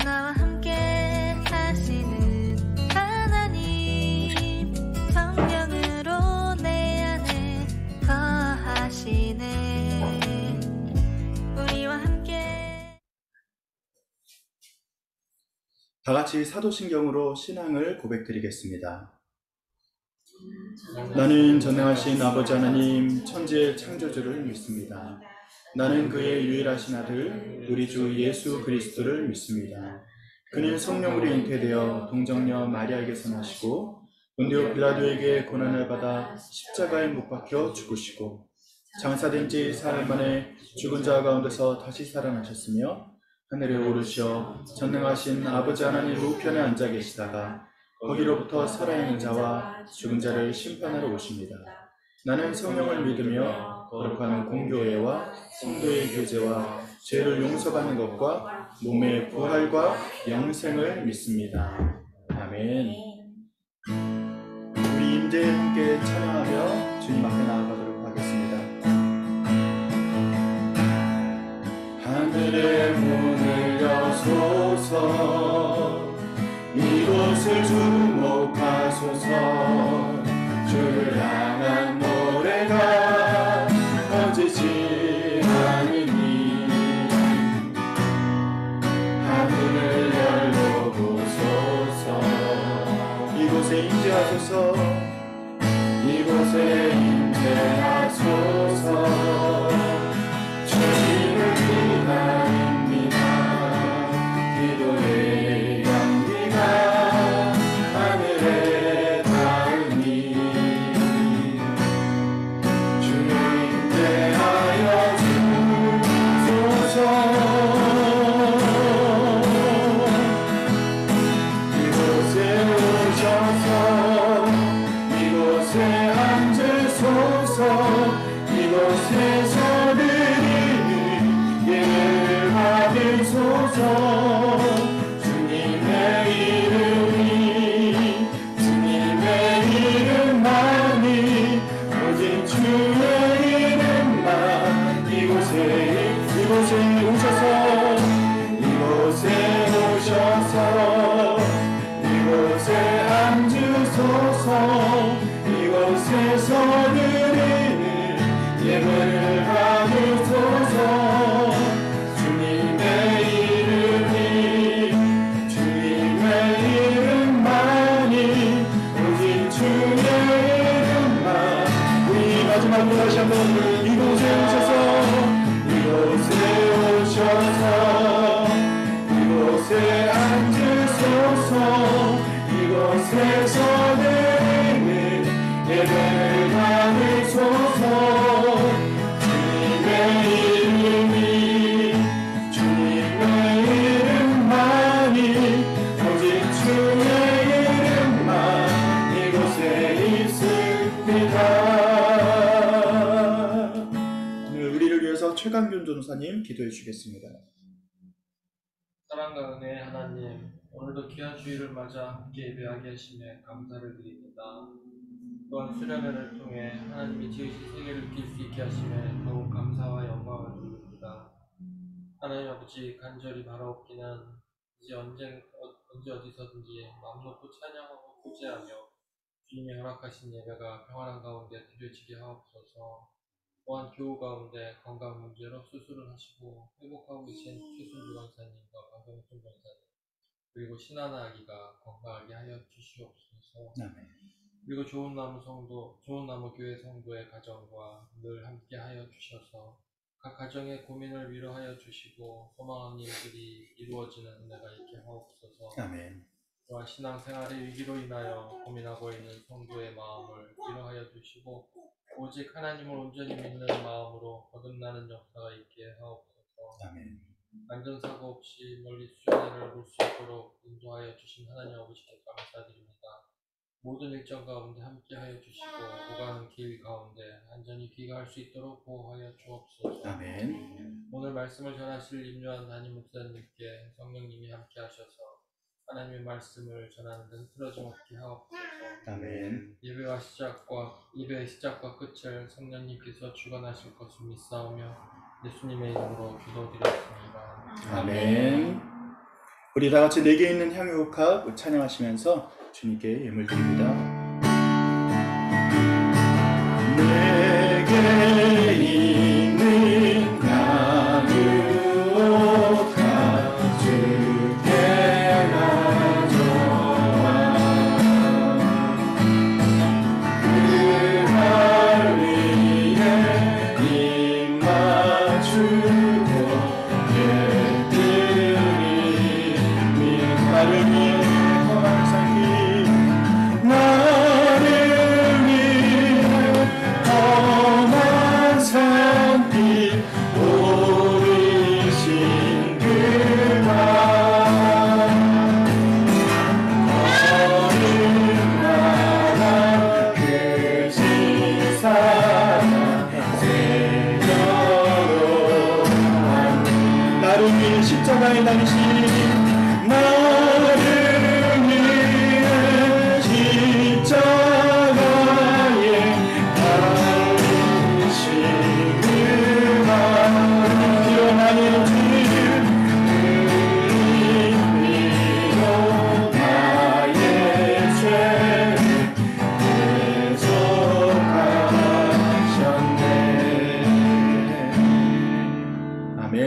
나와 함께 하시는 하나님, 성령으로 내 안에 거하시네. 우리와 함께. 다 같이 사도신경으로 신앙을 고백드리겠습니다. 나는 전능하신 아버지 하나님 천지의 창조주를 믿습니다. 나는 그의 유일하신 아들 우리 주 예수 그리스도를 믿습니다. 그는 성령으로 잉태되어 동정녀 마리아에게서 나시고 본디오 빌라도에게 고난을 받아 십자가에 못 박혀 죽으시고 장사된 지 사흘 만에 죽은 자 가운데서 다시 살아나셨으며 하늘에 오르시어 전능하신 아버지 하나님 우편에 앉아 계시다가 거기로부터 살아있는 자와 죽은 자를 심판하러 오십니다. 나는 성령을 믿으며 거룩한 공교회와 성도의 교제와 죄를 용서받는 것과 몸의 부활과 영생을 믿습니다. 아멘. 우리 임재 함께 찬양하며 주님 앞에 나아가도록 하겠습니다. 하늘의 문을 여소서, 이곳을 주목하소서. 주를 향한 노래가 꺼지지 않으니 하늘을 열어보소서. 이곳에 임재하소서, 이곳에 임재하소서. 주님을 기다립니다. 기도의 향기가 하늘에 닿으니 주를 임재하여 주소서. 이곳에 오셔서 이곳에 앉으소서. 이곳에서 드리는 예배를 받으소서. 주님의 이름이, 주님의 이름만이, 오직 주의 이름만. 이곳에 오셔서, 이곳에 오셔서, 이곳에 앉으소서. 이곳에서 드리는 예배를 받으소서. 주님의 이름이, 주님의 이름만이, 오직 주의 이름만. 우리 마지막으로 다시 한번 이곳에 오셔서, 이곳에 오셔서, 이곳에 앉으소서. 이곳에서 드리는 예배를 받으소서. 주님의 이름이, 주님의 이름만이, 오직 주의 이름만 이곳에 있습니다. 오늘 우리를 위해서 최강균 전도사님 기도해 주시겠습니다. 사랑과 은혜의 하나님, 오늘도 귀한 주일을 맞아 함께 예배하게 하심에 감사를 드립니다. 또한 수련회를 통해 하나님이 지으신 세계를 느낄 수 있게 하심에 더욱 감사와 영광을 드립니다. 하나님 아버지, 간절히 바라옵기는 이제 언제 어디서든지 마음 놓고 찬양하고 구제하며 주님이 허락하신 예배가 평안한 가운데 드려지게 하옵소서. 또한 교우 가운데 건강 문제로 수술을 하시고 회복하고 계신 최순주 권사님과 박영순 권사님, 그리고 신하나 아기가 건강하게 하여 주시옵소서. 그리고 좋은 나무 교회 성도의 가정과 늘 함께 하여 주셔서 각 가정의 고민을 위로하여 주시고 소망하는 일들이 이루어지는 은혜가 있게 하옵소서. 아멘. 또한 신앙생활의 위기로 인하여 고민하고 있는 성도의 마음을 위로하여 주시고 오직 하나님을 온전히 믿는 마음으로 거듭나는 역사가 있게 하옵소서. 아멘. 안전사고 없이 멀리 수련회를 볼 수 있도록 인도하여 주신 하나님 아버지께 감사드립니다. 모든 일정 가운데 함께하여 주시고 오가는 길 가운데 안전히 귀가할 수 있도록 보호하여 주옵소서. 아멘. 오늘 말씀을 전하실 임요한 담임 목사님께 성령님이 함께하셔서 하나님의 말씀을 전하는 데 흐트러짐 없게 하옵소서. 아멘. 예배의 시작과 끝을 성령님께서 주관하실 것을 믿사오며 예수님의 이름으로 기도드렸습니다. 아멘. 우리 다 같이 내게 있는 향유옥합 찬양하시면서 주님께 예물 드립니다. 내게 있는 향유옥합 주께 가져와 그날 위에 입 맞추고 나를 위해 험한 삶이 나를 위해 험한 삶이 오르신 그가 어린 나라 그 신사랑 세겨로 나를 위해 십자가에 달리신 나를 위해 십자가에 달리신 그가 피어나는 주를 흘리고 나의 죄를 대속하셨네. 아멘.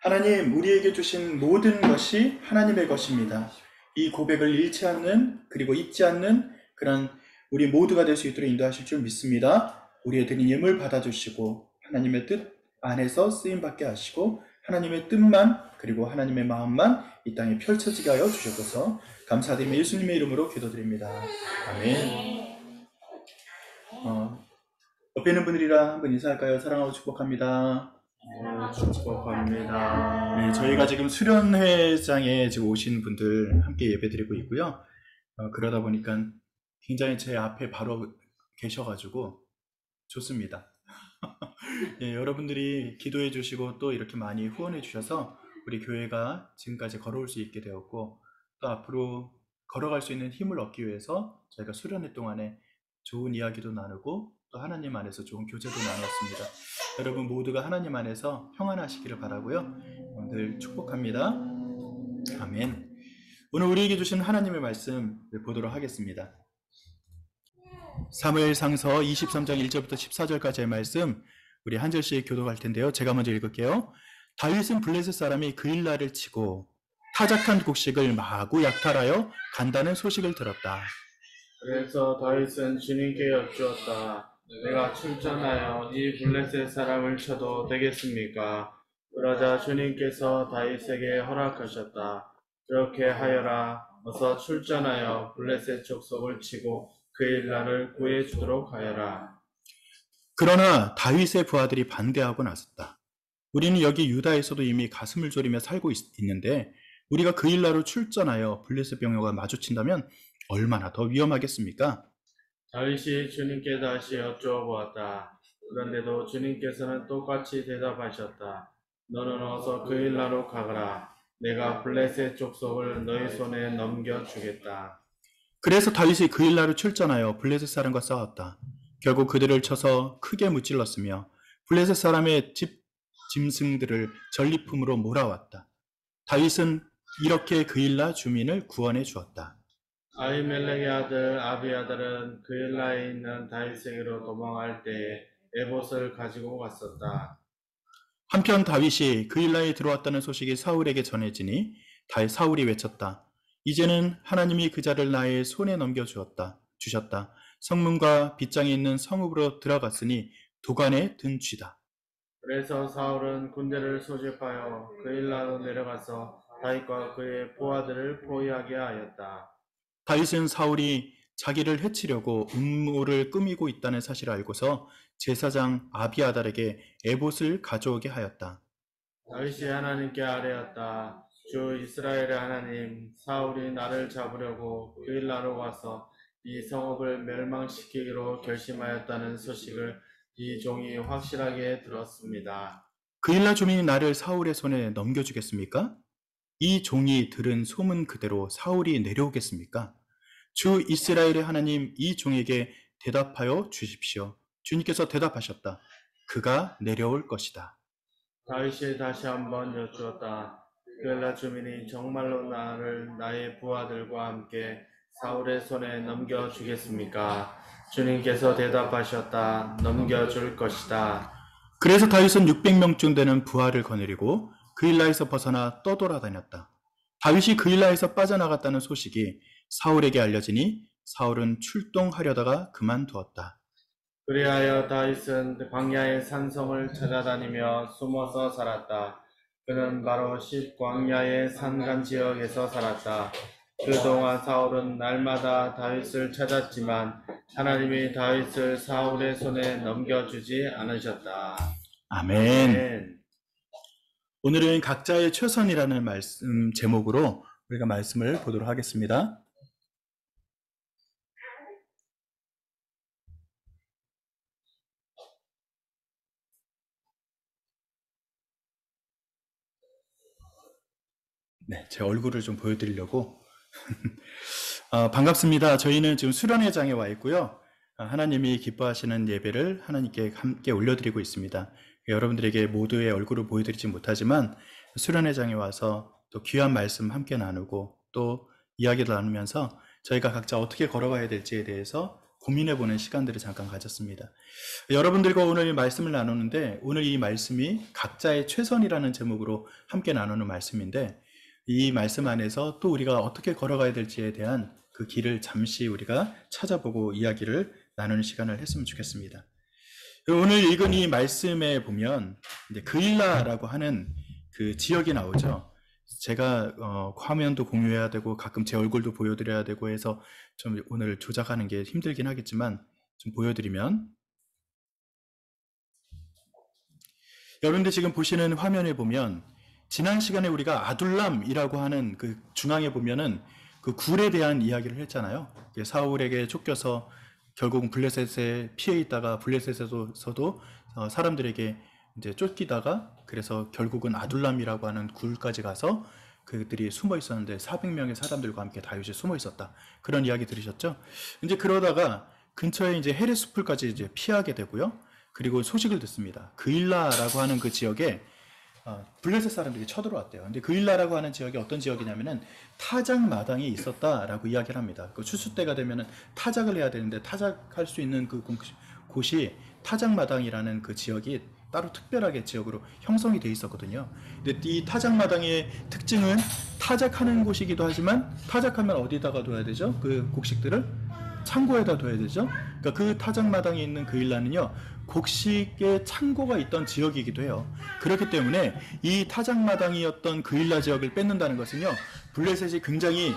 하나님, 우리에게 주신 모든 것이 하나님의 것입니다. 이 고백을 잃지 않는, 그리고 잊지 않는 그런 우리 모두가 될 수 있도록 인도하실 줄 믿습니다. 우리의 드린 예물 받아주시고 하나님의 뜻 안에서 쓰임받게 하시고 하나님의 뜻만, 그리고 하나님의 마음만 이 땅에 펼쳐지게 하여 주셔서 감사드리며 예수님의 이름으로 기도드립니다. 아멘. 옆에 있는 분들이랑 한번 인사할까요? 사랑하고 축복합니다. 축복합니다. 네, 저희가 지금 수련회장에 지금 오신 분들 함께 예배드리고 있고요. 그러다 보니까 굉장히 제 앞에 바로 계셔가지고 좋습니다. 네, 여러분들이 기도해 주시고 또 이렇게 많이 후원해 주셔서 우리 교회가 지금까지 걸어올 수 있게 되었고, 또 앞으로 걸어갈 수 있는 힘을 얻기 위해서 저희가 수련회 동안에 좋은 이야기도 나누고 또 하나님 안에서 좋은 교제도 나눴습니다. 여러분 모두가 하나님 안에서 평안하시기를 바라고요. 늘 축복합니다. 아멘. 오늘 우리에게 주신 하나님의 말씀 보도록 하겠습니다. 사무엘상서 23장 1절부터 14절까지의 말씀 우리 한 절씩 교독할 텐데요. 제가 먼저 읽을게요. 다윗은 블레셋 사람이 그일라를 치고 타작한 곡식을 마구 약탈하여 간다는 소식을 들었다. 그래서 다윗은 주님께 여쭈었다. 내가 출전하여 이 블레셋 사람을 쳐도 되겠습니까? 그러자 주님께서 다윗에게 허락하셨다. 그렇게 하여라. 어서 출전하여 블레셋 족속을 치고 그일라를 구해주도록 하여라. 그러나 다윗의 부하들이 반대하고 나섰다. 우리는 여기 유다에서도 이미 가슴을 졸이며 살고 있는데 우리가 그일라로 출전하여 블레셋 병력과 마주친다면 얼마나 더 위험하겠습니까? 다윗이 주님께 다시 여쭈어보았다. 그런데도 주님께서는 똑같이 대답하셨다. 너는 어서 그일라로 가거라. 내가 블레셋 족속을 너희 손에 넘겨주겠다. 그래서 다윗이 그일라로 출전하여 블레셋 사람과 싸웠다. 결국 그들을 쳐서 크게 무찔렀으며 블레셋 사람의 짐승들을 전리품으로 몰아왔다. 다윗은 이렇게 그일라 주민을 구원해 주었다. 아히멜렉의 아들 아비아달은 그일라에 있는 다윗에게로 도망할 때에 에봇을 가지고 왔었다. 한편 다윗이 그일라에 들어왔다는 소식이 사울에게 전해지니 사울이 외쳤다. 이제는 하나님이 그 자를 나의 손에 넘겨주셨다. 성문과 빗장에 있는 성읍으로 들어갔으니 도관에 든 쥐다. 그래서 사울은 군대를 소집하여 그일라로 내려가서 다윗과 그의 부하들을 포위하게 하였다. 다윗은 사울이 자기를 해치려고 음모를 꾸미고 있다는 사실을 알고서 제사장 아비아달에게 에봇을 가져오게 하였다. 다윗이 하나님께 아뢰었다. 주 이스라엘의 하나님, 사울이 나를 잡으려고 그일라로 와서 이 성읍을 멸망시키기로 결심하였다는 소식을 이 종이 확실하게 들었습니다. 그일라 주민이 나를 사울의 손에 넘겨주겠습니까? 이 종이 들은 소문 그대로 사울이 내려오겠습니까? 주 이스라엘의 하나님, 이 종에게 대답하여 주십시오. 주님께서 대답하셨다. 그가 내려올 것이다. 다윗이 다시 한번 여쭈었다. 그엘라 주민이 정말로 나를 나의 부하들과 함께 사울의 손에 넘겨주겠습니까? 주님께서 대답하셨다. 넘겨줄 것이다. 그래서 다윗은 600명쯤 되는 부하를 거느리고 그일라에서 벗어나 떠돌아다녔다. 다윗이 그일라에서 빠져나갔다는 소식이 사울에게 알려지니 사울은 출동하려다가 그만두었다. 그리하여 다윗은 광야의 산성을 찾아다니며 숨어서 살았다. 그는 바로 십광야의 산간 지역에서 살았다. 그동안 사울은 날마다 다윗을 찾았지만 하나님이 다윗을 사울의 손에 넘겨주지 않으셨다. 아멘. 아멘. 오늘은 각자의 최선이라는 말씀 제목으로 우리가 말씀을 보도록 하겠습니다. 네, 제 얼굴을 좀 보여드리려고. 반갑습니다. 저희는 지금 수련회장에 와 있고요. 하나님이 기뻐하시는 예배를 하나님께 함께 올려드리고 있습니다. 여러분들에게 모두의 얼굴을 보여드리지 못하지만 수련회장에 와서 또 귀한 말씀 함께 나누고 또 이야기를 나누면서 저희가 각자 어떻게 걸어가야 될지에 대해서 고민해보는 시간들을 잠깐 가졌습니다. 여러분들과 오늘 이 말씀을 나누는데 오늘 이 말씀이 각자의 최선이라는 제목으로 함께 나누는 말씀인데 이 말씀 안에서 또 우리가 어떻게 걸어가야 될지에 대한 그 길을 잠시 우리가 찾아보고 이야기를 나누는 시간을 했으면 좋겠습니다. 오늘 읽은 이 말씀에 보면 이제 그일라라고 하는 그 지역이 나오죠. 제가 화면도 공유해야 되고 가끔 제 얼굴도 보여드려야 되고 해서 좀 오늘 조작하는 게 힘들긴 하겠지만 좀 보여드리면 여러분들 지금 보시는 화면에 보면 지난 시간에 우리가 아둘람이라고 하는 그 중앙에 보면은 그 굴에 대한 이야기를 했잖아요. 사울에게 쫓겨서 결국은 블레셋에 피해 있다가 블레셋에서도 사람들에게 이제 쫓기다가 그래서 결국은 아둘람이라고 하는 굴까지 가서 그들이 숨어 있었는데 400명의 사람들과 함께 다윗이 숨어 있었다. 그런 이야기 들으셨죠? 이제 그러다가 근처에 이제 헤레스풀까지 이제 피하게 되고요. 그리고 소식을 듣습니다. 그일라라고 하는 그 지역에 블레셋 사람들이 쳐들어왔대요. 근데 그일라라고 하는 지역이 어떤 지역이냐면은 타작 마당이 있었다라고 이야기를 합니다. 그 추수 때가 되면은 타작을 해야 되는데 타작할 수 있는 그 곳이 타작 마당이라는 그 지역이 따로 특별하게 지역으로 형성이 돼 있었거든요. 근데 이 타작 마당의 특징은 타작하는 곳이기도 하지만 타작하면 어디다가 둬야 되죠? 그 곡식들을 창고에다 둬야 되죠. 그러니까 그 타작 마당에 있는 그일라는요. 곡식의 창고가 있던 지역이기도 해요. 그렇기 때문에 이 타작마당이었던 그일라 지역을 뺏는다는 것은요. 블레셋이 굉장히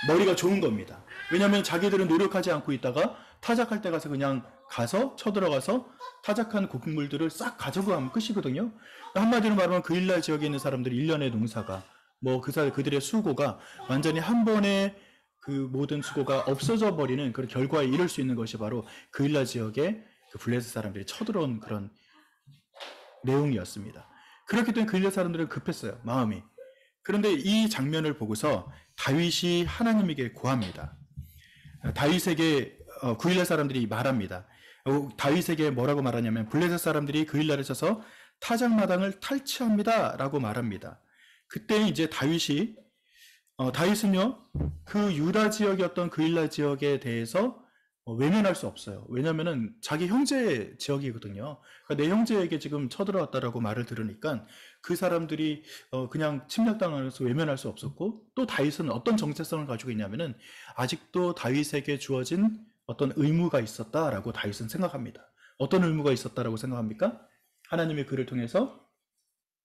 머리가 좋은 겁니다. 왜냐하면 자기들은 노력하지 않고 있다가 타작할 때 가서 그냥 가서 쳐들어가서 타작한 곡물들을 싹 가져가면 끝이거든요. 한마디로 말하면 그일라 지역에 있는 사람들이 1년의 농사가 그들의 수고가 완전히 한 번에 그 모든 수고가 없어져 버리는 그런 결과에 이를 수 있는 것이 바로 그일라 지역의 그 블레셋 사람들이 쳐들어온 그런 내용이었습니다. 그렇기 때문에 그일라 사람들은 급했어요. 마음이. 그런데 이 장면을 보고서 다윗이 하나님에게 구합니다. 다윗에게 그일라 사람들이 말합니다. 다윗에게 뭐라고 말하냐면 블레셋 사람들이 그일라를 쳐서 타작마당을 탈취합니다 라고 말합니다. 그때 이제 다윗은요 그 유다 지역이었던 그일라 지역에 대해서 외면할 수 없어요. 왜냐면은 자기 형제 지역이거든요. 그러니까 내 형제에게 지금 쳐들어왔다라고 말을 들으니까 그 사람들이 그냥 침략당하면서 외면할 수 없었고 또 다윗은 어떤 정체성을 가지고 있냐면은 아직도 다윗에게 주어진 어떤 의무가 있었다라고 다윗은 생각합니다. 어떤 의무가 있었다라고 생각합니까? 하나님의 그를 통해서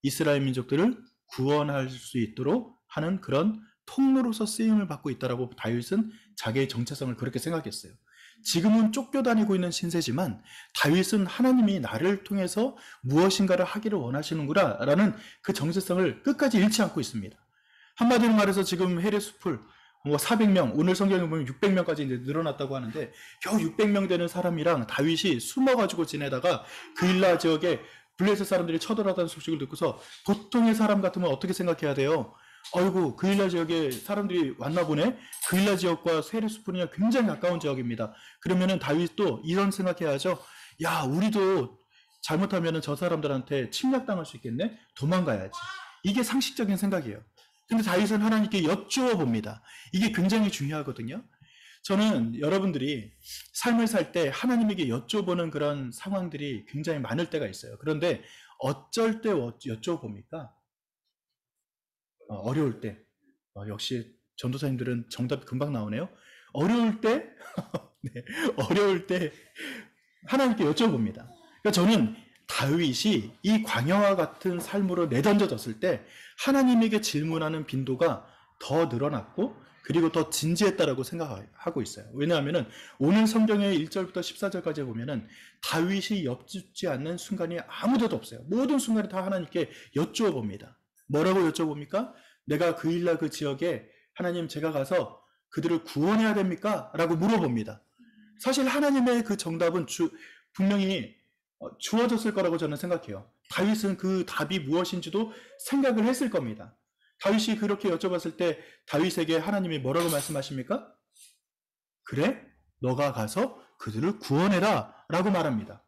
이스라엘 민족들을 구원할 수 있도록 하는 그런 통로로서 쓰임을 받고 있다라고 다윗은 자기의 정체성을 그렇게 생각했어요. 지금은 쫓겨다니고 있는 신세지만 다윗은 하나님이 나를 통해서 무엇인가를 하기를 원하시는구나 라는 그 정체성을 끝까지 잃지 않고 있습니다. 한마디로 말해서 지금 헤레스풀 400명, 오늘 성경에 보면 600명까지 이제 늘어났다고 하는데 겨우 600명 되는 사람이랑 다윗이 숨어가지고 지내다가 그일라 지역에 블레셋 사람들이 쳐들어왔다는 소식을 듣고서 보통의 사람 같으면 어떻게 생각해야 돼요? 아이고 그일라 지역에 사람들이 왔나 보네. 그일라 지역과 헤레스풀이 굉장히 가까운 지역입니다. 그러면은 다윗도 이런 생각해야죠. 야 우리도 잘못하면 저 사람들한테 침략당할 수 있겠네? 도망가야지. 이게 상식적인 생각이에요. 근데 다윗은 하나님께 여쭈어 봅니다. 이게 굉장히 중요하거든요. 저는 여러분들이 삶을 살 때 하나님에게 여쭤보는 그런 상황들이 굉장히 많을 때가 있어요. 그런데 어쩔 때 여쭤봅니까? 어려울 때. 역시 전도사님들은 정답이 금방 나오네요. 어려울 때, 네, 어려울 때 하나님께 여쭤봅니다. 그러니까 저는 다윗이 이 광야와 같은 삶으로 내던져졌을 때 하나님에게 질문하는 빈도가 더 늘어났고 그리고 더 진지했다라고 생각하고 있어요. 왜냐하면 오늘 성경의 1절부터 14절까지 보면은 다윗이 여쭙지 않는 순간이 아무데도 없어요. 모든 순간에 다 하나님께 여쭈어 봅니다. 뭐라고 여쭤봅니까? 내가 그일라 그 지역에 하나님 제가 가서 그들을 구원해야 됩니까? 라고 물어봅니다. 사실 하나님의 그 정답은 분명히 주어졌을 거라고 저는 생각해요. 다윗은 그 답이 무엇인지도 생각을 했을 겁니다. 다윗이 그렇게 여쭤봤을 때 다윗에게 하나님이 뭐라고 말씀하십니까? 그래? 너가 가서 그들을 구원해라 라고 말합니다.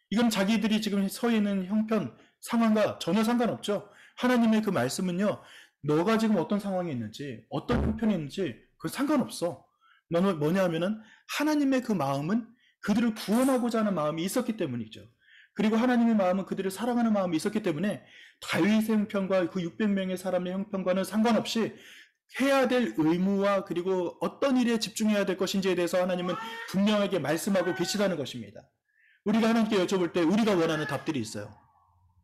이건 자기들이 지금 서 있는 형편, 상황과 전혀 상관없죠. 하나님의 그 말씀은요, 너가 지금 어떤 상황에 있는지, 어떤 형편에 있는지 그건 상관없어. 너는 뭐냐 하면은 하나님의 그 마음은 그들을 구원하고자 하는 마음이 있었기 때문이죠. 그리고 하나님의 마음은 그들을 사랑하는 마음이 있었기 때문에 다윗의 형편과 그 600명의 사람의 형편과는 상관없이 해야 될 의무와 그리고 어떤 일에 집중해야 될 것인지에 대해서 하나님은 분명하게 말씀하고 계시다는 것입니다. 우리가 하나님께 여쭤볼 때 우리가 원하는 답들이 있어요.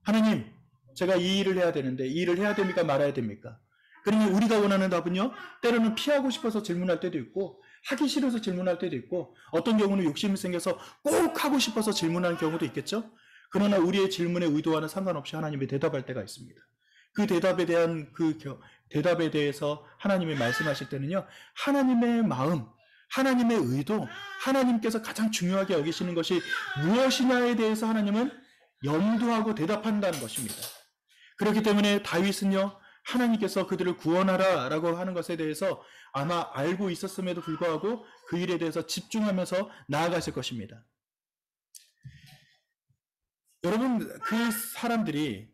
하나님, 제가 이 일을 해야 되는데 이 일을 해야 됩니까? 말아야 됩니까? 그러니 우리가 원하는 답은요, 때로는 피하고 싶어서 질문할 때도 있고 하기 싫어서 질문할 때도 있고 어떤 경우는 욕심이 생겨서 꼭 하고 싶어서 질문하는 경우도 있겠죠. 그러나 우리의 질문의 의도와는 상관없이 하나님이 대답할 때가 있습니다. 그 대답에 대한 대답에 대해서 하나님이 말씀하실 때는요, 하나님의 마음, 하나님의 의도, 하나님께서 가장 중요하게 여기시는 것이 무엇이냐에 대해서 하나님은 염두하고 대답한다는 것입니다. 그렇기 때문에 다윗은요, 하나님께서 그들을 구원하라 라고 하는 것에 대해서 아마 알고 있었음에도 불구하고 그 일에 대해서 집중하면서 나아가실 것입니다. 여러분, 그 사람들이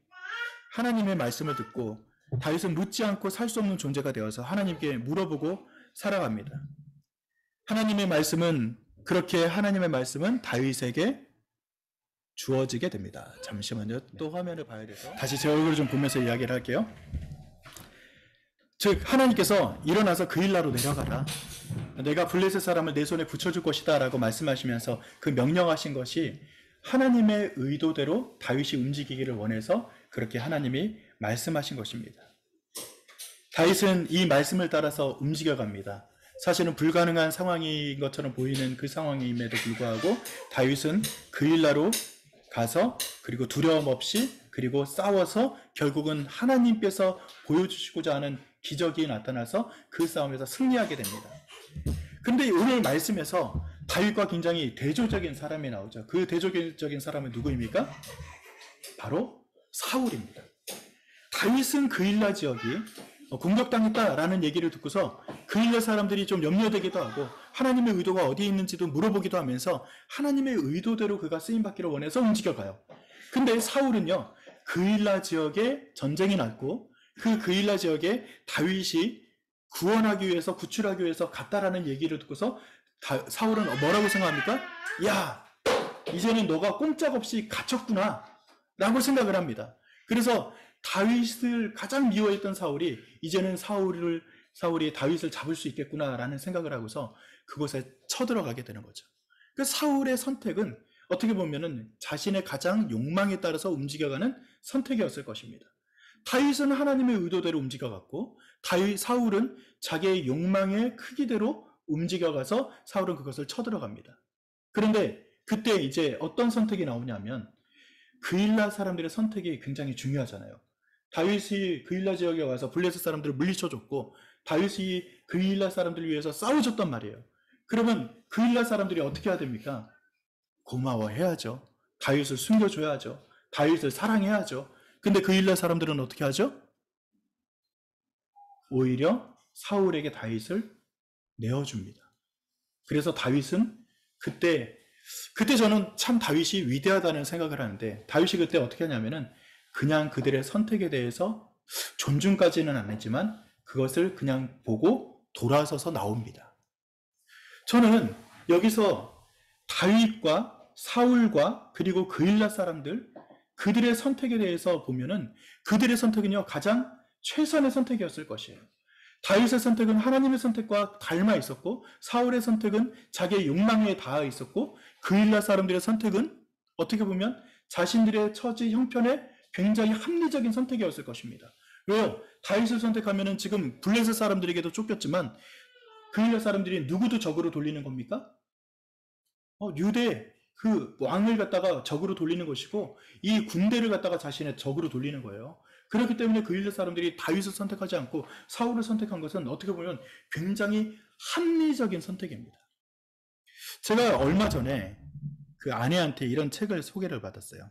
하나님의 말씀을 듣고 다윗은 묻지 않고 살 수 없는 존재가 되어서 하나님께 물어보고 살아갑니다. 하나님의 말씀은 다윗에게 주어지게 됩니다. 잠시만요. 또 화면을 봐야 돼서 다시 제 얼굴을 좀 보면서 이야기를 할게요. 즉 하나님께서 일어나서 그일라로 내려가라. 내가 블레셋 사람을 내 손에 붙여줄 것이다 라고 말씀하시면서 그 명령하신 것이 하나님의 의도대로 다윗이 움직이기를 원해서 그렇게 하나님이 말씀하신 것입니다. 다윗은 이 말씀을 따라서 움직여갑니다. 사실은 불가능한 상황인 것처럼 보이는 그 상황임에도 불구하고 다윗은 그일라로 가서 그리고 두려움 없이 그리고 싸워서 결국은 하나님께서 보여주시고자 하는 기적이 나타나서 그 싸움에서 승리하게 됩니다. 그런데 오늘 말씀에서 다윗과 굉장히 대조적인 사람이 나오죠. 그 대조적인 사람은 누구입니까? 바로 사울입니다. 다윗은 그일라 지역이 공격당했다라는 얘기를 듣고서 그일라 사람들이 좀 염려되기도 하고 하나님의 의도가 어디에 있는지도 물어보기도 하면서 하나님의 의도대로 그가 쓰임받기를 원해서 움직여가요. 근데 사울은요, 그일라 지역에 전쟁이 났고 그 그일라 지역에 다윗이 구원하기 위해서 구출하기 위해서 갔다라는 얘기를 듣고서 사울은 뭐라고 생각합니까? 야, 이제는 너가 꼼짝없이 갇혔구나 라고 생각을 합니다. 그래서 다윗을 가장 미워했던 사울이 이제는 사울이 다윗을 잡을 수 있겠구나라는 생각을 하고서 그곳에 쳐들어가게 되는 거죠. 그 사울의 선택은 어떻게 보면은 자신의 가장 욕망에 따라서 움직여가는 선택이었을 것입니다. 다윗은 하나님의 의도대로 움직여갔고 사울은 자기의 욕망의 크기대로 움직여가서 사울은 그것을 쳐들어갑니다. 그런데 그때 이제 어떤 선택이 나오냐면 그일라 사람들의 선택이 굉장히 중요하잖아요. 다윗이 그일라 지역에 와서 블레셋 사람들을 물리쳐줬고 다윗이 그일라 사람들을 위해서 싸워줬단 말이에요. 그러면 그일라 사람들이 어떻게 해야 됩니까? 고마워해야죠. 다윗을 숨겨줘야죠. 다윗을 사랑해야죠. 근데 그일라 사람들은 어떻게 하죠? 오히려 사울에게 다윗을 내어줍니다. 그래서 다윗은 그때 그때 저는 참 다윗이 위대하다는 생각을 하는데, 다윗이 그때 어떻게 하냐면은 그냥 그들의 선택에 대해서 존중까지는 안 했지만 그것을 그냥 보고 돌아서서 나옵니다. 저는 여기서 다윗과 사울과 그리고 그일라 사람들, 그들의 선택에 대해서 보면은 그들의 선택은요, 가장 최선의 선택이었을 것이에요. 다윗의 선택은 하나님의 선택과 닮아 있었고, 사울의 선택은 자기의 욕망에 닿아 있었고, 그일라 사람들의 선택은 어떻게 보면 자신들의 처지 형편에 굉장히 합리적인 선택이었을 것입니다. 왜요? 다윗을 선택하면은 지금 블레셋 사람들에게도 쫓겼지만 그일라 사람들이 누구도 적으로 돌리는 겁니까? 유대 그 왕을 갖다가 적으로 돌리는 것이고, 이 군대를 갖다가 자신의 적으로 돌리는 거예요. 그렇기 때문에 그일라 사람들이 다윗을 선택하지 않고 사울을 선택한 것은 어떻게 보면 굉장히 합리적인 선택입니다. 제가 얼마 전에 그 아내한테 이런 책을 소개를 받았어요.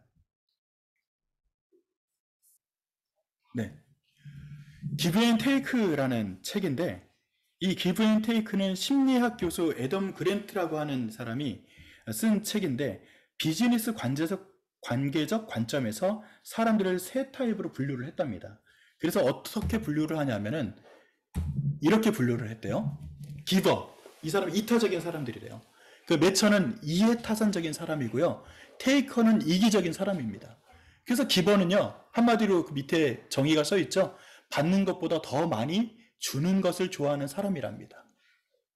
네, 기브 앤 테이크라는 책인데, 이 기브 앤 테이크는 심리학 교수 애덤 그랜트라고 하는 사람이 쓴 책인데, 비즈니스 관계적 관점에서 사람들을 세 타입으로 분류를 했답니다. 그래서 어떻게 분류를 하냐면은 이렇게 분류를 했대요. 기버, 이 사람은 이타적인 사람들이래요. 그 매처는 이해타산적인 사람이고요. 테이커는 이기적인 사람입니다. 그래서 기버는요, 한마디로 그 밑에 정의가 써 있죠. 받는 것보다 더 많이 주는 것을 좋아하는 사람이랍니다.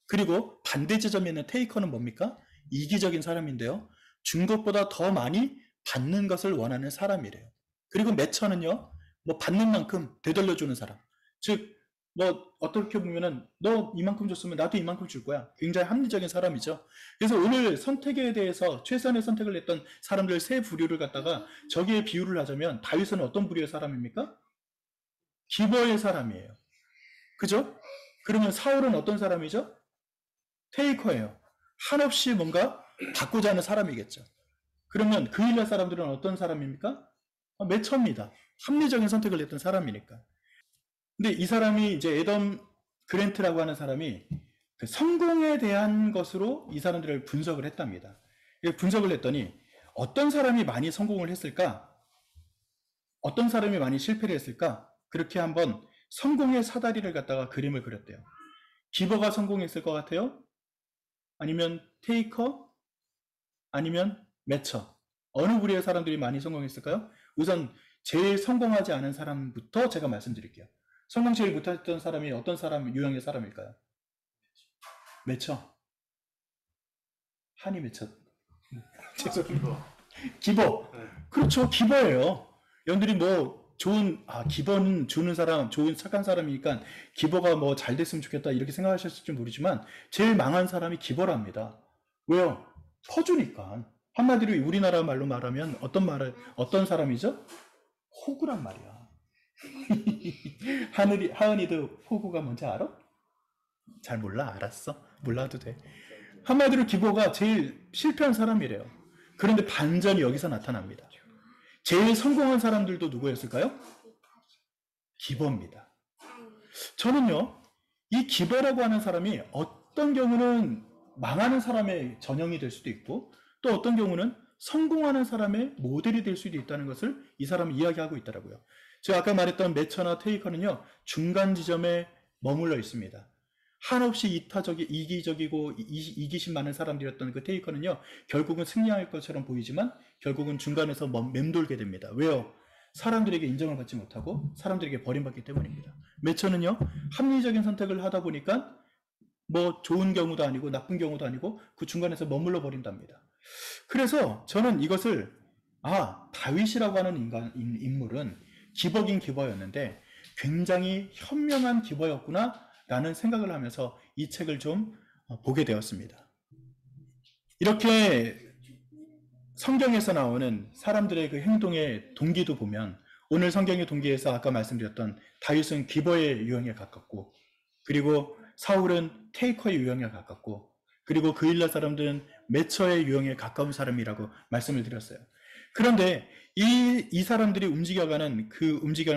그리고 반대 지점에 있는 테이커는 뭡니까? 이기적인 사람인데요, 준 것보다 더 많이 받는 것을 원하는 사람이래요. 그리고 매처는요, 뭐 받는 만큼 되돌려주는 사람. 즉, 뭐 어떻게 보면은 너 이만큼 줬으면 나도 이만큼 줄 거야. 굉장히 합리적인 사람이죠. 그래서 오늘 선택에 대해서 최선의 선택을 했던 사람들 세 부류를 갖다가 저기에 비유를 하자면, 다윗은 어떤 부류의 사람입니까? 기버의 사람이에요. 그죠? 그러면 사울은 어떤 사람이죠? 테이커예요. 한없이 뭔가 받고자 하는 사람이겠죠. 그러면 그일라 사람들은 어떤 사람입니까? 매처입니다. 합리적인 선택을 했던 사람이니까. 근데 이 사람이 이제 애덤 그랜트라고 하는 사람이 그 성공에 대한 것으로 이 사람들을 분석을 했답니다. 분석을 했더니 어떤 사람이 많이 성공을 했을까? 어떤 사람이 많이 실패를 했을까? 그렇게 한번 성공의 사다리를 갖다가 그림을 그렸대요. 기버가 성공했을 것 같아요? 아니면 테이커? 아니면 매처? 어느 부류의 사람들이 많이 성공했을까요? 우선 제일 성공하지 않은 사람부터 제가 말씀드릴게요. 성공 제일 못했던 사람이 어떤 사람, 유형의 사람일까요? 매처. 한이 매처. 죄송합니다. 기버. 그렇죠. 기버예요. 여러분들이 뭐 기버는 주는 사람, 좋은 착한 사람이니까 기버가 뭐 잘 됐으면 좋겠다 이렇게 생각하셨을지 모르지만 제일 망한 사람이 기버랍니다. 왜요? 퍼주니까. 한마디로 우리나라 말로 말하면 어떤 사람이죠? 호구란 말이야. 하은이도 호구가 뭔지 알아? 잘 몰라? 알았어. 몰라도 돼. 한마디로 기버가 제일 실패한 사람이래요. 그런데 반전이 여기서 나타납니다. 제일 성공한 사람들도 누구였을까요? 기버입니다. 저는요, 이 기버라고 하는 사람이 어떤 경우는 망하는 사람의 전형이 될 수도 있고, 또 어떤 경우는 성공하는 사람의 모델이 될 수도 있다는 것을 이 사람이 이야기하고 있더라고요. 제가 아까 말했던 매처나 테이커는요, 중간 지점에 머물러 있습니다. 한없이 이기적이고 이기심 많은 사람들이었던 그 테이커는요, 결국은 승리할 것처럼 보이지만 결국은 중간에서 맴돌게 됩니다. 왜요? 사람들에게 인정을 받지 못하고 사람들에게 버림받기 때문입니다. 매처는요, 합리적인 선택을 하다 보니까 뭐 좋은 경우도 아니고 나쁜 경우도 아니고 그 중간에서 머물러 버린답니다. 그래서 저는 이것을 다윗이라고 하는 인물은 기버긴 기버였는데 굉장히 현명한 기버였구나 라는 생각을 하면서 이 책을 좀 보게 되었습니다. 이렇게 성경에서 나오는 사람들의 그 행동의 동기도 보면, 오늘 성경의 동기에서 아까 말씀드렸던 다윗은 기버의 유형에 가깝고, 그리고 사울은 테이커의 유형에 가깝고, 그리고 그일라 사람들은 매처의 유형에 가까운 사람이라고 말씀을 드렸어요. 그런데 이 사람들이 움직여가는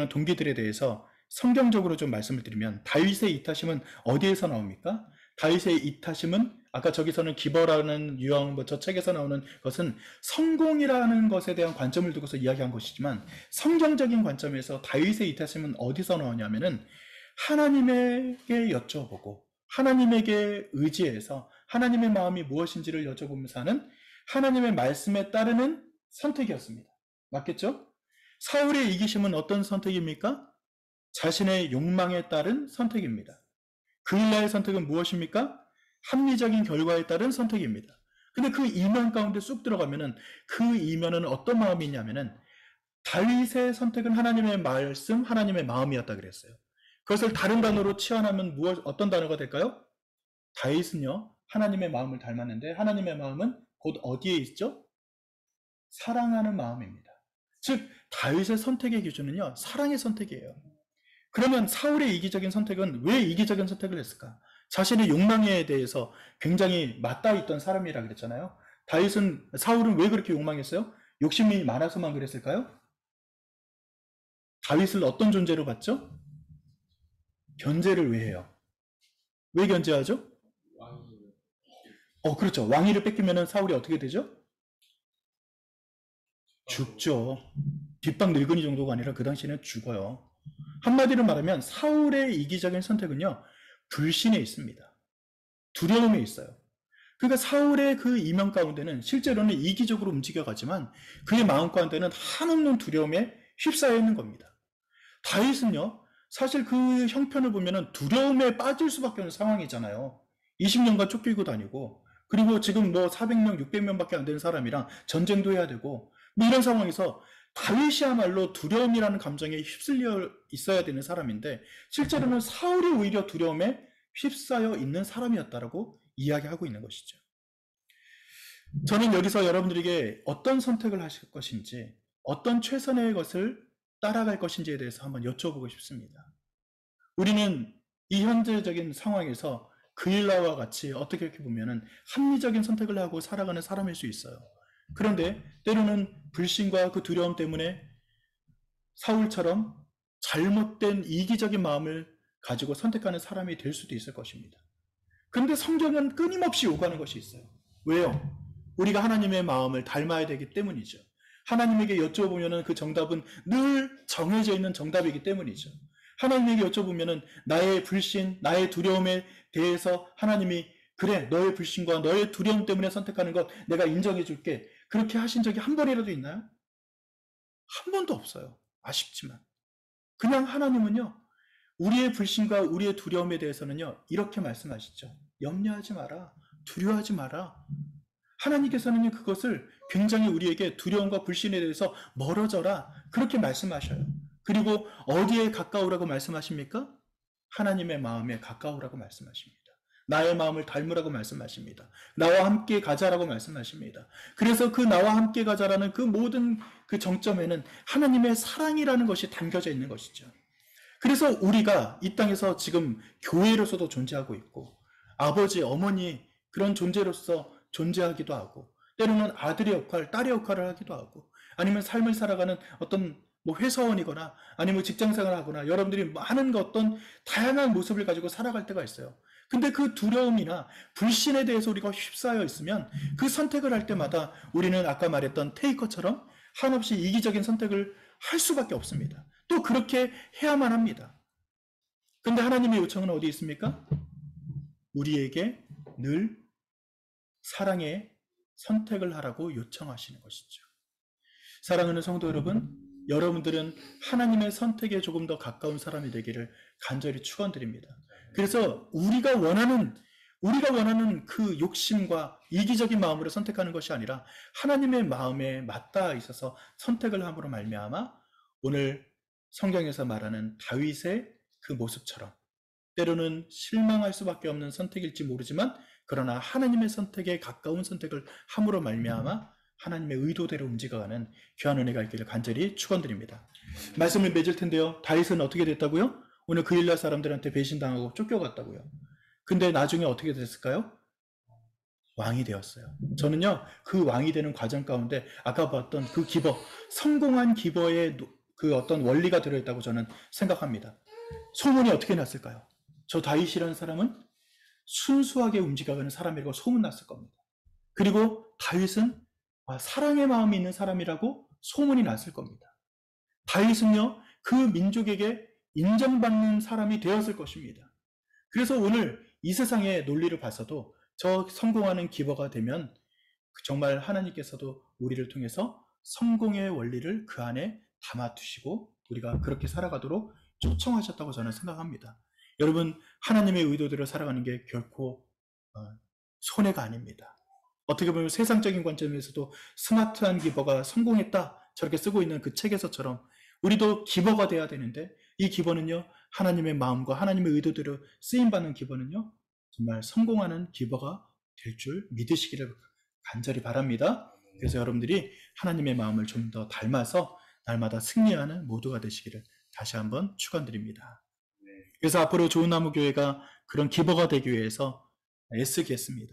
동기들에 대해서 성경적으로 좀 말씀을 드리면, 다윗의 이타심은 어디에서 나옵니까? 다윗의 이 타심은 아까 저기서는 기버라는 유형, 저 책에서 나오는 것은 성공이라는 것에 대한 관점을 두고서 이야기한 것이지만 성경적인 관점에서 다윗의 이 타심은 어디서 나오냐면은 하나님에게 여쭤보고 하나님에게 의지해서 하나님의 마음이 무엇인지를 여쭤보면서 하는 하나님의 말씀에 따르는 선택이었습니다. 맞겠죠? 사울의 이기심은 어떤 선택입니까? 자신의 욕망에 따른 선택입니다. 그일라의 선택은 무엇입니까? 합리적인 결과에 따른 선택입니다. 근데 그 이면 가운데 쑥 들어가면은 그 이면은 어떤 마음이 있냐면은 다윗의 선택은 하나님의 말씀, 하나님의 마음이었다 그랬어요. 그것을 다른 단어로 치환하면 어떤 단어가 될까요? 다윗은요, 하나님의 마음을 닮았는데 하나님의 마음은 곧 어디에 있죠? 사랑하는 마음입니다. 즉 다윗의 선택의 기준은요, 사랑의 선택이에요. 그러면 사울의 이기적인 선택은 왜 이기적인 선택을 했을까? 자신의 욕망에 대해서 굉장히 맞닿아 있던 사람이라 그랬잖아요. 사울은 왜 그렇게 욕망했어요? 욕심이 많아서만 그랬을까요? 다윗을 어떤 존재로 봤죠? 견제를 왜 해요? 왜 견제하죠? 그렇죠. 왕위를 뺏기면 사울이 어떻게 되죠? 죽죠. 뒷방 늙은이 정도가 아니라 그 당시에는 죽어요. 한마디로 말하면 사울의 이기적인 선택은요, 불신에 있습니다. 두려움에 있어요. 그러니까 사울의 그 이면 가운데는 실제로는 이기적으로 움직여가지만 그의 마음 가운데는 한없는 두려움에 휩싸여 있는 겁니다. 다윗은요, 사실 그 형편을 보면은 두려움에 빠질 수밖에 없는 상황이잖아요. 20년간 쫓기고 다니고, 그리고 지금 400명, 600명밖에 안 되는 사람이랑 전쟁도 해야 되고, 이런 상황에서 다윗이야말로 두려움이라는 감정에 휩쓸려 있어야 되는 사람인데 실제로는 사울이 오히려 두려움에 휩싸여 있는 사람이었다라고 이야기하고 있는 것이죠. 저는 여기서 여러분들에게 어떤 선택을 하실 것인지, 어떤 최선의 것을 따라갈 것인지에 대해서 한번 여쭤보고 싶습니다. 우리는 이 현재적인 상황에서 그일라와 같이 어떻게 이렇게 보면은 합리적인 선택을 하고 살아가는 사람일 수 있어요. 그런데 때로는 불신과 그 두려움 때문에 사울처럼 잘못된 이기적인 마음을 가지고 선택하는 사람이 될 수도 있을 것입니다. 그런데 성경은 끊임없이 요구하는 것이 있어요. 왜요? 우리가 하나님의 마음을 닮아야 되기 때문이죠. 하나님에게 여쭤보면 그 정답은 늘 정해져 있는 정답이기 때문이죠. 하나님에게 여쭤보면 나의 불신, 나의 두려움에 대해서 하나님이 그래, 너의 불신과 너의 두려움 때문에 선택하는 것 내가 인정해 줄게. 그렇게 하신 적이 한 번이라도 있나요? 한 번도 없어요. 아쉽지만. 그냥 하나님은요, 우리의 불신과 우리의 두려움에 대해서는요, 이렇게 말씀하시죠. 염려하지 마라. 두려워하지 마라. 하나님께서는 그것을 굉장히 우리에게 두려움과 불신에 대해서 멀어져라. 그렇게 말씀하셔요. 그리고 어디에 가까우라고 말씀하십니까? 하나님의 마음에 가까우라고 말씀하십니다. 나의 마음을 닮으라고 말씀하십니다. 나와 함께 가자라고 말씀하십니다. 그래서 그 나와 함께 가자라는 그 모든 그 정점에는 하나님의 사랑이라는 것이 담겨져 있는 것이죠. 그래서 우리가 이 땅에서 지금 교회로서도 존재하고 있고 아버지, 어머니 그런 존재로서 존재하기도 하고 때로는 아들의 역할, 딸의 역할을 하기도 하고 아니면 삶을 살아가는 어떤 회사원이거나 아니면 직장생활을 하거나 여러분들이 많은 어떤 다양한 모습을 가지고 살아갈 때가 있어요. 근데 그 두려움이나 불신에 대해서 우리가 휩싸여 있으면 그 선택을 할 때마다 우리는 아까 말했던 테이커처럼 한없이 이기적인 선택을 할 수밖에 없습니다. 또 그렇게 해야만 합니다. 근데 하나님의 요청은 어디 있습니까? 우리에게 늘 사랑의 선택을 하라고 요청하시는 것이죠. 사랑하는 성도 여러분, 여러분들은 하나님의 선택에 조금 더 가까운 사람이 되기를 간절히 축원드립니다. 그래서 우리가 원하는 그 욕심과 이기적인 마음으로 선택하는 것이 아니라 하나님의 마음에 맞닿아 있어서 선택을 함으로 말미암아 오늘 성경에서 말하는 다윗의 그 모습처럼 때로는 실망할 수밖에 없는 선택일지 모르지만 그러나 하나님의 선택에 가까운 선택을 함으로 말미암아 하나님의 의도대로 움직여가는 귀한 은혜가 있기를 간절히 축원드립니다. 말씀을 맺을 텐데요. 다윗은 어떻게 됐다고요? 오늘 그일라 사람들한테 배신당하고 쫓겨갔다고요. 근데 나중에 어떻게 됐을까요? 왕이 되었어요. 저는요, 그 왕이 되는 과정 가운데 아까 봤던 그 기버, 성공한 기버의 그 어떤 원리가 들어있다고 저는 생각합니다. 소문이 어떻게 났을까요? 저 다윗이라는 사람은 순수하게 움직여가는 사람이라고 소문났을 겁니다. 그리고 다윗은 사랑의 마음이 있는 사람이라고 소문이 났을 겁니다. 다윗은요, 그 민족에게 인정받는 사람이 되었을 것입니다. 그래서 오늘 이 세상의 논리를 봐서도 저 성공하는 기버가 되면 정말 하나님께서도 우리를 통해서 성공의 원리를 그 안에 담아두시고 우리가 그렇게 살아가도록 초청하셨다고 저는 생각합니다. 여러분, 하나님의 의도대로 살아가는 게 결코 손해가 아닙니다. 어떻게 보면 세상적인 관점에서도 스마트한 기버가 성공했다 저렇게 쓰고 있는 그 책에서처럼 우리도 기버가 돼야 되는데, 이 기버는요, 하나님의 마음과 하나님의 의도대로 쓰임받는 기버는요, 정말 성공하는 기버가 될 줄 믿으시기를 간절히 바랍니다. 그래서 여러분들이 하나님의 마음을 좀 더 닮아서 날마다 승리하는 모두가 되시기를 다시 한번 축원드립니다. 그래서 앞으로 좋은 나무 교회가 그런 기버가 되기 위해서 애쓰겠습니다.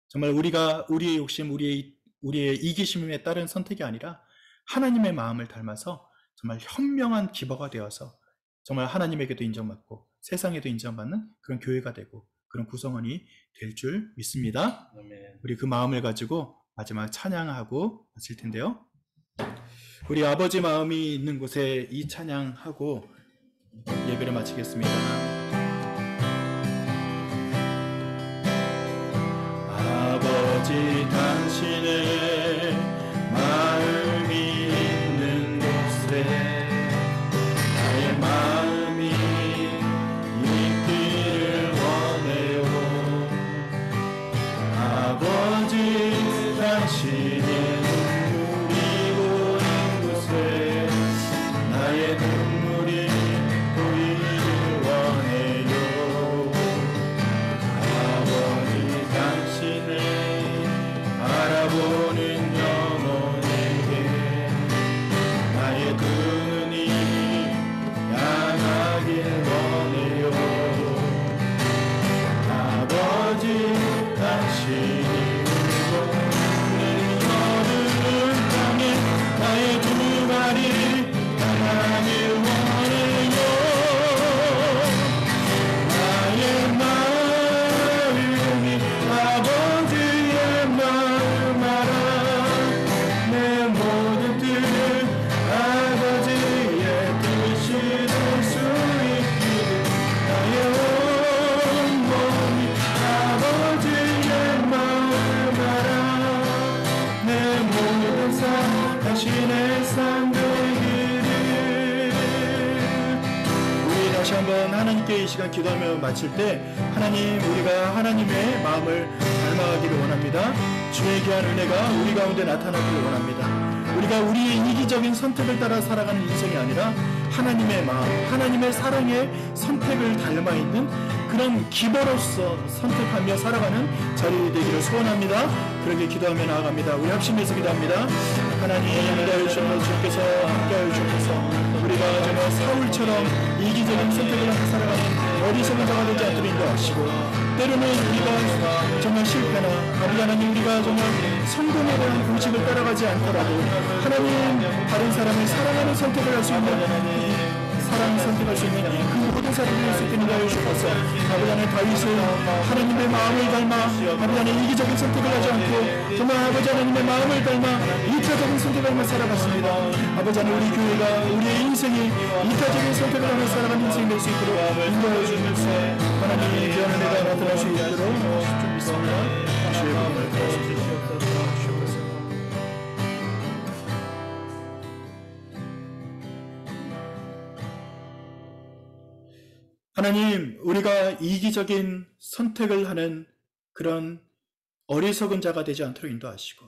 정말 우리가 우리의 욕심, 우리의 이기심에 따른 선택이 아니라 하나님의 마음을 닮아서 정말 현명한 기버가 되어서 정말 하나님에게도 인정받고 세상에도 인정받는 그런 교회가 되고 그런 구성원이 될 줄 믿습니다. 우리 그 마음을 가지고 마지막 찬양하고 마칠 텐데요. 우리 아버지 마음이 있는 곳에 이 찬양하고 예배를 마치겠습니다. 아버지 당신의 마음이 있는 곳에 나의 마음이 있기를 원해요. 아버지 당신의 눈물이 보이는 곳에 나의 눈물이 보이길 원해요. 아버지 당신을 바라보는 영혼에게 나의 두 눈이 향하길 원해요. 아버지 당신이 울고 거두는 땅에 나의 두 발이 향하길 원해요. 나의 마음이 아버지의 마음 알아. 내 모든 뜻 아버지의 뜻이 될 수 있기를 나의 온 몸이 아버지의 마음 알아. 내 모든 삶 당신의 삶 되기를. 우리 다시 한번 하나님께 이 시간 기도하며 마칠 때 하나님, 우리가 하나님의 마음을 닮아가기를 원합니다. 주의 귀한 은혜가 우리 가운데 나타나기를 원합니다. 우리가 우리의 이기적인 선택을 따라 살아가는 인생이 아니라 하나님의 마음, 하나님의 사랑의 선택을 닮아있는 그런 기버로서 선택하며 살아가는 자리 되기를 소원합니다. 그렇게 기도하며 나아갑니다. 우리 합심해서 기도합니다. 하나님, 인도하여 주옵소서, 함께하여 주옵소서. 우리가 정말 사울처럼 이기적인 선택을 하며 살아가는 어리석은 자가 되지 않도록 인도하시고, 때로는 우리가 정말 실패나 아버지 하나님, 우리가 정말 성공에 대한 공식을 따라가지 않더라도 하나님, 다른 사람을 사랑하는 선택을 할 수 있는 사랑을 선택할 수 있는 그 모든 사람들이 할 수 있게 하여 주옵소서. 아버지 하나님, 다윗은 하나님의 마음을 닮아 아버지 하나님 이기적인 선택을 하지 않고 정말 아버지 하나님의 마음을 닮아 이타적인 선택을 하며 살아갔습니다. 아버지 하나님, 우리 교회가 우리의 인생이 이타적인 선택을 하며 살아가는 인생이 될 수 있도록 인도하여 주옵소서. 하나님의 귀한 은혜가 나타날 수 있도록 좀 믿습니다. 주의 복을 주옵소서. 하나님, 우리가 이기적인 선택을 하는 그런 어리석은 자가 되지 않도록 인도하시고,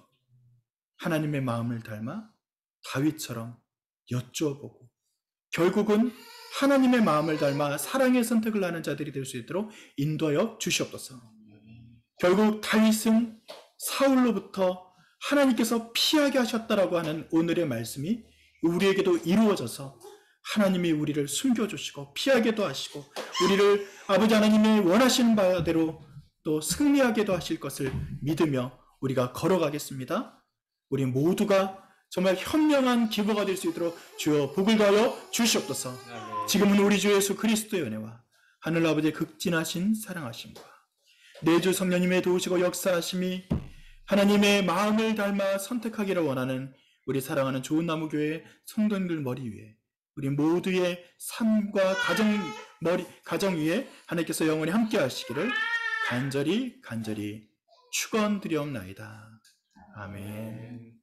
하나님의 마음을 닮아 다윗처럼 여쭈어보고 결국은 하나님의 마음을 닮아 사랑의 선택을 하는 자들이 될 수 있도록 인도하여 주시옵소서. 결국 다윗은 사울로부터 하나님께서 피하게 하셨다라고 하는 오늘의 말씀이 우리에게도 이루어져서 하나님이 우리를 숨겨주시고 피하게도 하시고 우리를 아버지 하나님의 원하시는 바대로 또 승리하게도 하실 것을 믿으며 우리가 걸어가겠습니다. 우리 모두가 정말 현명한 기버가 될 수 있도록 주여 복을 더하여 주시옵소서. 지금은 우리 주 예수 그리스도의 은혜와 하늘 아버지의 극진하신 사랑하심과 내주 성령님의 도우시고 역사하심이 하나님의 마음을 닮아 선택하기를 원하는 우리 사랑하는 좋은 나무교회 성도님들 머리 위에, 우리 모두의 삶과 가정 위에 하나님께서 영원히 함께 하시기를 간절히 축원드리옵나이다. 아멘.